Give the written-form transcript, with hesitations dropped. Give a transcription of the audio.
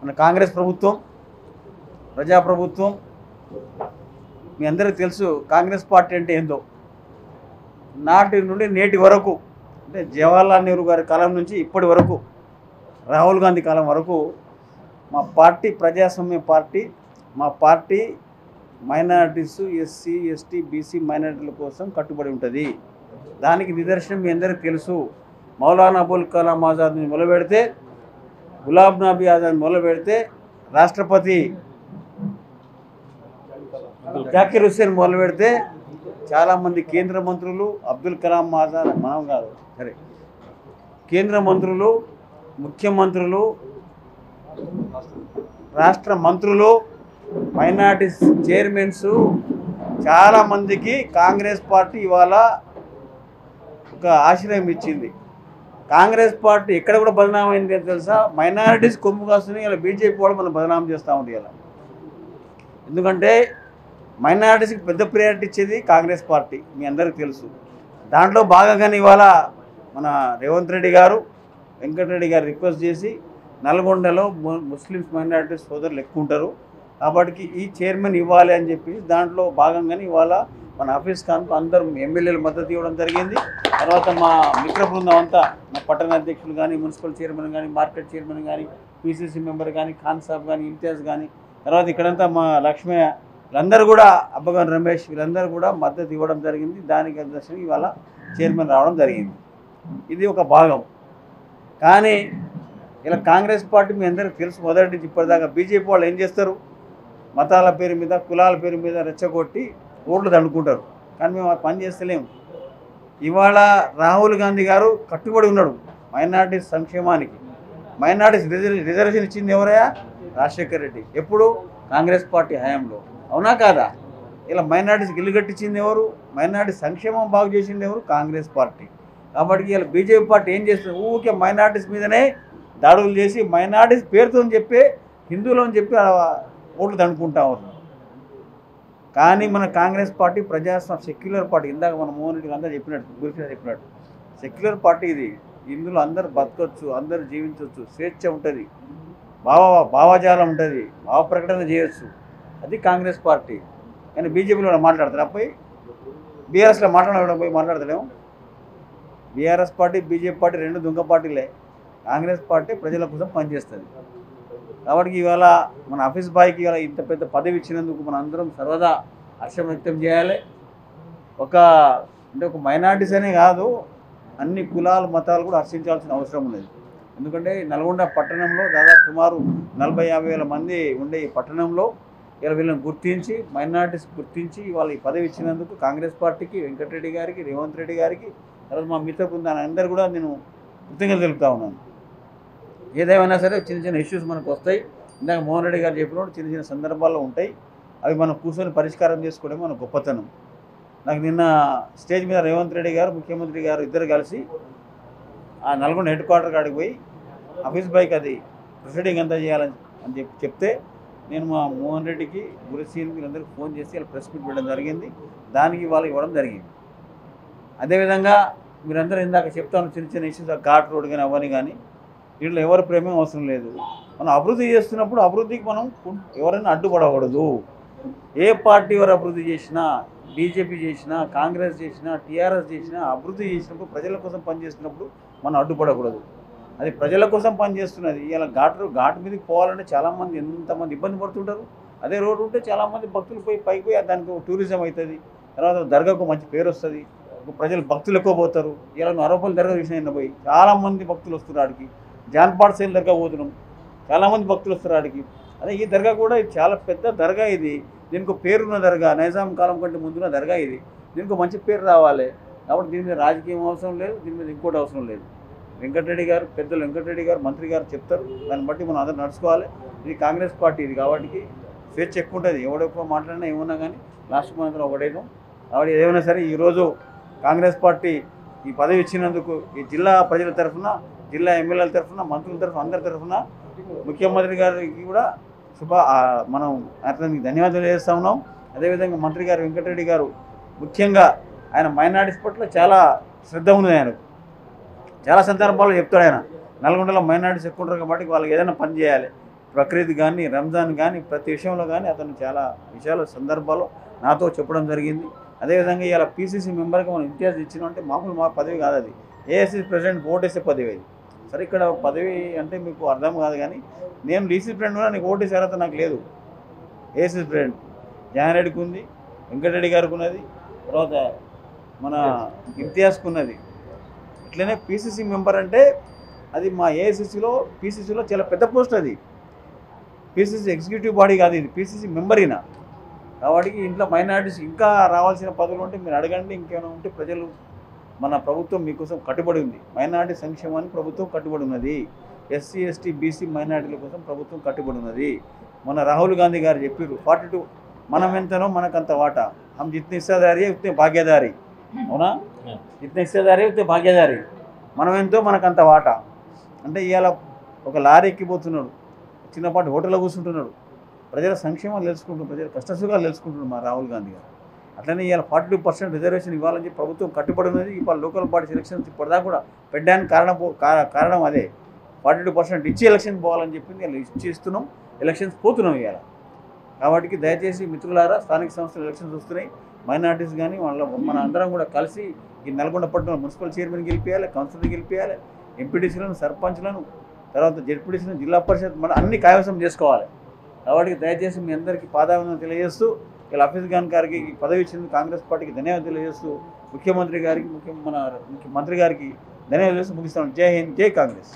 మన కాంగ్రెస్ ప్రభుత్వం ప్రజాప్రభుత్వం మీ అందరికీ తెలుసు కాంగ్రెస్ పార్టీ అంటే ఏందో. నాటి నుండి నేటి వరకు అంటే జవహర్లాల్ నెహ్రూ గారి కాలం నుంచి ఇప్పటి వరకు రాహుల్ గాంధీ కాలం వరకు మా పార్టీ ప్రజాస్వామ్య పార్టీ. మా party minorities, SC, ST, BC మైనారిటీల కోసం కట్టుబడి ఉంటుంది. దానికి నిదర్శనం మీ అందరికీ తెలుసు. మౌలానా అబుల్ కలాం ఆజాద్ని మొదలుపెడితే, గులాబ్ నబీ ఆజాద్ మొదలుపెడితే, రాష్ట్రపతి జాకిర్ హుస్సేన్ మొదలుపెడితే చాలామంది కేంద్ర మంత్రులు, అబ్దుల్ కలాం ఆజాద్ మనం కాదు సరే, కేంద్ర మంత్రులు, ముఖ్యమంత్రులు, రాష్ట్ర మంత్రులు, మైనారిటీస్ చైర్మన్స్ చాలామందికి కాంగ్రెస్ పార్టీ ఇవాళ ఒక ఆశ్రయం ఇచ్చింది. కాంగ్రెస్ పార్టీ ఎక్కడ కూడా బదనామైంది తెలుసా? మైనారిటీస్ కొమ్ము కాస్తుంది. ఇలా బీజేపీ కూడా మనం బదనాం చేస్తూ ఉంది. ఇలా ఎందుకంటే మైనారిటీస్కి పెద్ద ప్రయారిటీ ఇచ్చేది కాంగ్రెస్ పార్టీ, మీ అందరికీ తెలుసు. దాంట్లో భాగంగానే ఇవాళ మన రేవంత్ రెడ్డి గారు, వెంకటరెడ్డి గారు రిక్వెస్ట్ చేసి నల్గొండలో ముస్లిమ్స్ మైనారిటీస్ సోదరులు ఎక్కువ ఉంటారు కాబట్టి ఈ చైర్మన్ ఇవ్వాలి అని చెప్పి దాంట్లో భాగంగానే ఇవాళ మన ఆఫీస్ కాన్పు అందరూ ఎమ్మెల్యేలు మద్దతు ఇవ్వడం జరిగింది. తర్వాత మా మిత్ర బృందం అంతా, మా పట్టణ అధ్యక్షులు కానీ, మున్సిపల్ చైర్మన్ కానీ, మార్కెట్ చైర్మన్ కానీ, పీసీసీ మెంబర్ కానీ, ఖాన్ సాబ్ కానీ, ఇంతియాజ్ కానీ, తర్వాత ఇక్కడంతా మా లక్ష్మయ్య, వీళ్ళందరూ కూడా, అబ్బగాన్ రమేష్, వీళ్ళందరూ కూడా మద్దతు ఇవ్వడం జరిగింది. దానికి దర్శనం ఇవాళ చైర్మన్ రావడం జరిగింది. ఇది ఒక భాగం. కానీ ఇలా కాంగ్రెస్ పార్టీ మీ అందరికీ తెలుసు మొదటి నుంచి ఇప్పటిదాకా. బీజేపీ వాళ్ళు ఏం చేస్తారు? మతాల పేరు మీద, కులాల పేరు మీద రెచ్చగొట్టి ఓట్లు దండుకుంటారు. కానీ మేము పని చేస్తలేము. ఇవాళ రాహుల్ గాంధీ గారు కట్టుబడి ఉన్నాడు మైనారిటీస్ సంక్షేమానికి. మైనారిటీస్ రిజర్వేషన్ ఇచ్చింది ఎవరయ్యా? రాజశేఖర్ రెడ్డి. ఎప్పుడు? కాంగ్రెస్ పార్టీ హయాంలో. అవునా కాదా? ఇలా మైనారిటీస్కి ఇల్లు కట్టించింది ఎవరు? మైనారిటీ సంక్షేమం బాగు చేసింది ఎవరు? కాంగ్రెస్ పార్టీ. కాబట్టి ఇలా బీజేపీ పార్టీ ఏం చేస్తుంది? ఊరికే మైనారిటీస్ మీదనే దాడులు చేసి మైనారిటీస్ పేరుతో చెప్పి, హిందువులు అని చెప్పి ఓట్లు దండుకుంటా ఉన్నారు. కానీ మన కాంగ్రెస్ పార్టీ ప్రజాస్వామ్య సెక్యులర్ పార్టీ. ఇందాక మన మోహన్ రెడ్డి అంతా చెప్పినట్టు, గురించి చెప్పినట్టు సెక్యులర్ పార్టీ ఇది. ఇందులో అందరు బతకొచ్చు, అందరు జీవించవచ్చు, స్వేచ్ఛ ఉంటుంది, భావజాలం ఉంటుంది, భావ ప్రకటన చేయొచ్చు. అది కాంగ్రెస్ పార్టీ. కానీ బీజేపీలో మాట్లాడతారు. అప్పుడు బీఆర్ఎస్లో పోయి మాట్లాడతాడేమో. బీఆర్ఎస్ పార్టీ, బీజేపీ పార్టీ రెండు దొంగ పార్టీలే. కాంగ్రెస్ పార్టీ ప్రజల కోసం పనిచేస్తుంది. కాబట్టి ఇవాళ మన ఆఫీస్ బాయ్కి ఇవాళ ఇంత పెద్ద పదవి ఇచ్చినందుకు మన అందరం సర్వదా హర్షం వ్యక్తం చేయాలి. ఒక మైనారిటీస్ అనే కాదు, అన్ని కులాలు మతాలు కూడా హర్షించాల్సిన అవసరం ఉన్నది. ఎందుకంటే నల్గొండ పట్టణంలో దాదాపు సుమారు 40-50 వేల మంది ఉండే ఈ పట్టణంలో ఇలా వీళ్ళని గుర్తించి, మైనారిటీస్ గుర్తించి ఇవాళ ఈ పదవి ఇచ్చినందుకు కాంగ్రెస్ పార్టీకి, వెంకటరెడ్డి గారికి, రేవంత్ రెడ్డి గారికి, తర్వాత మా మిత్ర బృందాన్ని అందరూ కూడా నేను కృతజ్ఞతలు తెలుపుతా ఉన్నాను. ఏదేమైనా సరే చిన్న చిన్న ఇష్యూస్ మనకు వస్తాయి. ఇందాక మోహన్ రెడ్డి గారు చెప్పినప్పుడు చిన్న చిన్న సందర్భాల్లో ఉంటాయి. అవి మనం కూర్చొని పరిష్కారం చేసుకోవడం మన గొప్పతనం. నాకు నిన్న స్టేజ్ మీద రేవంత్ రెడ్డి గారు, ముఖ్యమంత్రి గారు ఇద్దరు కలిసి ఆ నల్గొండ హెడ్ క్వార్టర్ కాడికి పోయి ఆఫీస్ బైక్ అది ప్రొసీడింగ్ అంతా చేయాలని అని చెప్తే నేను మా మోహన్ రెడ్డికి, గురుసీన్కి వీళ్ళందరికీ ఫోన్ చేసి ఇలా ప్రెస్ మీట్ పెట్టడం జరిగింది. దానికి వాళ్ళకి ఇవ్వడం జరిగింది. అదేవిధంగా మీరందరూ ఇందాక చెప్తాను చిన్న చిన్న ఇష్యూస్, ఘాట్ రోడ్ కానీ అవన్నీ కానీ, వీళ్ళు ఎవరి ప్రేమేం అవసరం లేదు. మనం అభివృద్ధి చేస్తున్నప్పుడు అభివృద్ధికి మనం ఎవరైనా అడ్డుపడకూడదు. ఏ పార్టీ ఎవరు అభివృద్ధి చేసినా, బీజేపీ చేసినా, కాంగ్రెస్ చేసినా, టీఆర్ఎస్ చేసినా, అభివృద్ధి చేసినప్పుడు ప్రజల కోసం పనిచేస్తున్నప్పుడు మనం అడ్డుపడకూడదు. అది ప్రజల కోసం పనిచేస్తున్నది. ఇలా ఘాటు మీదకి పోవాలంటే చాలామంది ఎంతమంది ఇబ్బంది పడుతుంటారు. అదే రోడ్డు ఉంటే చాలామంది భక్తులు పైకి పోయి దానికి టూరిజం అవుతుంది. తర్వాత దర్గాకు మంచి పేరు వస్తుంది, ప్రజలు భక్తులు ఎక్కువ పోతారు. ఇలా అరవపల్లి దర్గా చూసిన పోయి చాలామంది భక్తులు వస్తున్నారు. ఆడికి జాన్పాడ్ సైల్ దర్గా పోతున్నాం, చాలామంది భక్తులు వస్తారు ఆడికి. అదే ఈ దర్గా కూడా ఇది చాలా పెద్ద దర్గా. ఇది దీనికి పేరున్న దర్గా, నైజాం కాలం కంటే ముందున్న దర్గా ఇది. దీనికి మంచి పేరు రావాలి. కాబట్టి దీని మీద రాజకీయం అవసరం లేదు, దీని మీద ఇంకోటి అవసరం లేదు. వెంకటరెడ్డి గారు, పెద్దలు వెంకటరెడ్డి గారు, మంత్రి గారు చెప్తారు, దాన్ని బట్టి మనం అందరూ నడుచుకోవాలి. ఇది కాంగ్రెస్ పార్టీ ఇది కాబట్టి స్వేచ్ఛ ఎక్కువ ఉంటుంది. ఎవడెక్కువ మాట్లాడినా ఏమన్నా కానీ లాస్ట్ మనందరం ఒకటేదో. కాబట్టి ఏదైనా సరే ఈరోజు కాంగ్రెస్ పార్టీ ఈ పదవి ఇచ్చినందుకు ఈ జిల్లా ప్రజల తరఫున, జిల్లా ఎమ్మెల్యేల తరఫున, మంత్రుల తరఫున, అందరి తరఫున ముఖ్యమంత్రి గారికి కూడా మనం అతనికి ధన్యవాదాలు చేస్తూ ఉన్నాం. అదేవిధంగా మంత్రి గారు వెంకటరెడ్డి గారు ముఖ్యంగా ఆయన మైనారిటీస్ పట్ల చాలా శ్రద్ధ ఉంది. ఆయనకు చాలా సందర్భాల్లో చెప్తాడు. ఆయన నల్గొండలో మైనారిటీస్ ఎక్కువ ఉంటారు కాబట్టి వాళ్ళకి ఏదైనా పని చేయాలి. బక్రీద్ కానీ రంజాన్ కానీ ప్రతి విషయంలో కానీ అతను చాలా విషయాలు సందర్భాల్లో నాతో చెప్పడం జరిగింది. అదేవిధంగా ఇలా పీసీసీ మెంబర్కి మనం ఇంతియాజ్ ఇచ్చినాం అంటే మామూలు మా పదవి కాదు, అది ఏఐసీసీ ప్రెసిడెంట్ ఓటేసే పదవి అది. సరే ఇక్కడ పదవి అంటే మీకు అర్థం కాదు, కానీ నేను డీసీ ప్రెసిడెంట్ కూడా నీకు ఓటేసే అర్హత నాకు లేదు. ఏఐసీసీ ప్రెసిడెంట్ జానారెడ్డికి ఉంది, వెంకటరెడ్డి గారికి ఉన్నది, తర్వాత మన ఇంతియాజ్కి ఉన్నది. ఇట్లనే పీసీసీ మెంబర్ అంటే అది మా ఏఐసీసీలో పీసీసీలో చాలా పెద్ద పోస్ట్. అది పీసీసీ ఎగ్జిక్యూటివ్ బాడీ కాదు, ఇది పీసీసీ మెంబరీనా. కాబట్టి ఇంట్లో మైనారిటీస్ ఇంకా రావాల్సిన పదవులు ఉంటే మీరు అడగండి, ఇంకేమైనా ఉంటే ప్రజలు మన ప్రభుత్వం మీకోసం కట్టుబడి ఉంది. మైనారిటీ సంక్షేమానికి ప్రభుత్వం కట్టుబడి ఉన్నది. ఎస్సీ ఎస్టీ బీసీ మైనారిటీల కోసం ప్రభుత్వం కట్టుబడి ఉన్నది. మన రాహుల్ గాంధీ గారు చెప్పారు 42 మనం ఎంతనో మనకంత వాటా, హమ్ జిత్నే హిస్సాదారీ ఉత్తే భాగ్యదారి. అవునా, జిత్నే హిస్సాదారీ ఉత్తే భాగ్యదారి, మనం ఎంతో మనకంత వాటా. అంటే ఇవాళ ఒక లారీ ఎక్కిపోతున్నాడు, చిన్నపాటి హోటల్లో కూర్చుంటున్నాడు, ప్రజల సంక్షేమాలు తెలుసుకుంటున్నాడు, ప్రజల కష్టసుఖాలు తెలుసుకుంటున్నాడు మా రాహుల్ గాంధీ గారు. అట్లనే ఇవాళ 42% రిజర్వేషన్ ఇవ్వాలని చెప్పి ప్రభుత్వం కట్టుబడి ఉన్నది. ఇవాళ లోకల్ బాడీ ఎలక్షన్స్ ఇప్పటిదాకా కూడా పెట్టడానికి కారణం అదే. 42% ఇచ్చి ఎలక్షన్ పోవాలని చెప్పింది, ఇలా ఇస్తున్నాం, ఎలక్షన్స్ పోతున్నాం ఇవాళ. కాబట్టి దయచేసి మిత్రులారా, స్థానిక సంస్థల ఎలక్షన్స్ వస్తున్నాయి, మైనార్టీస్ కానీ మన అందరం కూడా కలిసి ఈ నల్గొండ పట్టణంలో మున్సిపల్ చైర్మన్ గెలిపించాలి, కౌన్సిలర్ గెలిపించాలి, ఎంపీటీసీలను, సర్పంచ్లను, తర్వాత జెడ్పీటీసీలను, జిల్లా పరిషత్ మన అన్ని కైవసం చేసుకోవాలి. కాబట్టి దయచేసి మీ అందరికీ పాదాభివందనం తెలియజేస్తూ, ఇలా హఫీజ్ ఖాన్ గారికి పదవి ఇచ్చింది కాంగ్రెస్ పార్టీకి ధన్యవాదాలు తెలియజేస్తూ, ముఖ్యమంత్రి గారికి మంత్రి గారికి ధన్యవాదాలు తెలియజేస్తూ ముగిస్తాను. జై హింద్, జై కాంగ్రెస్.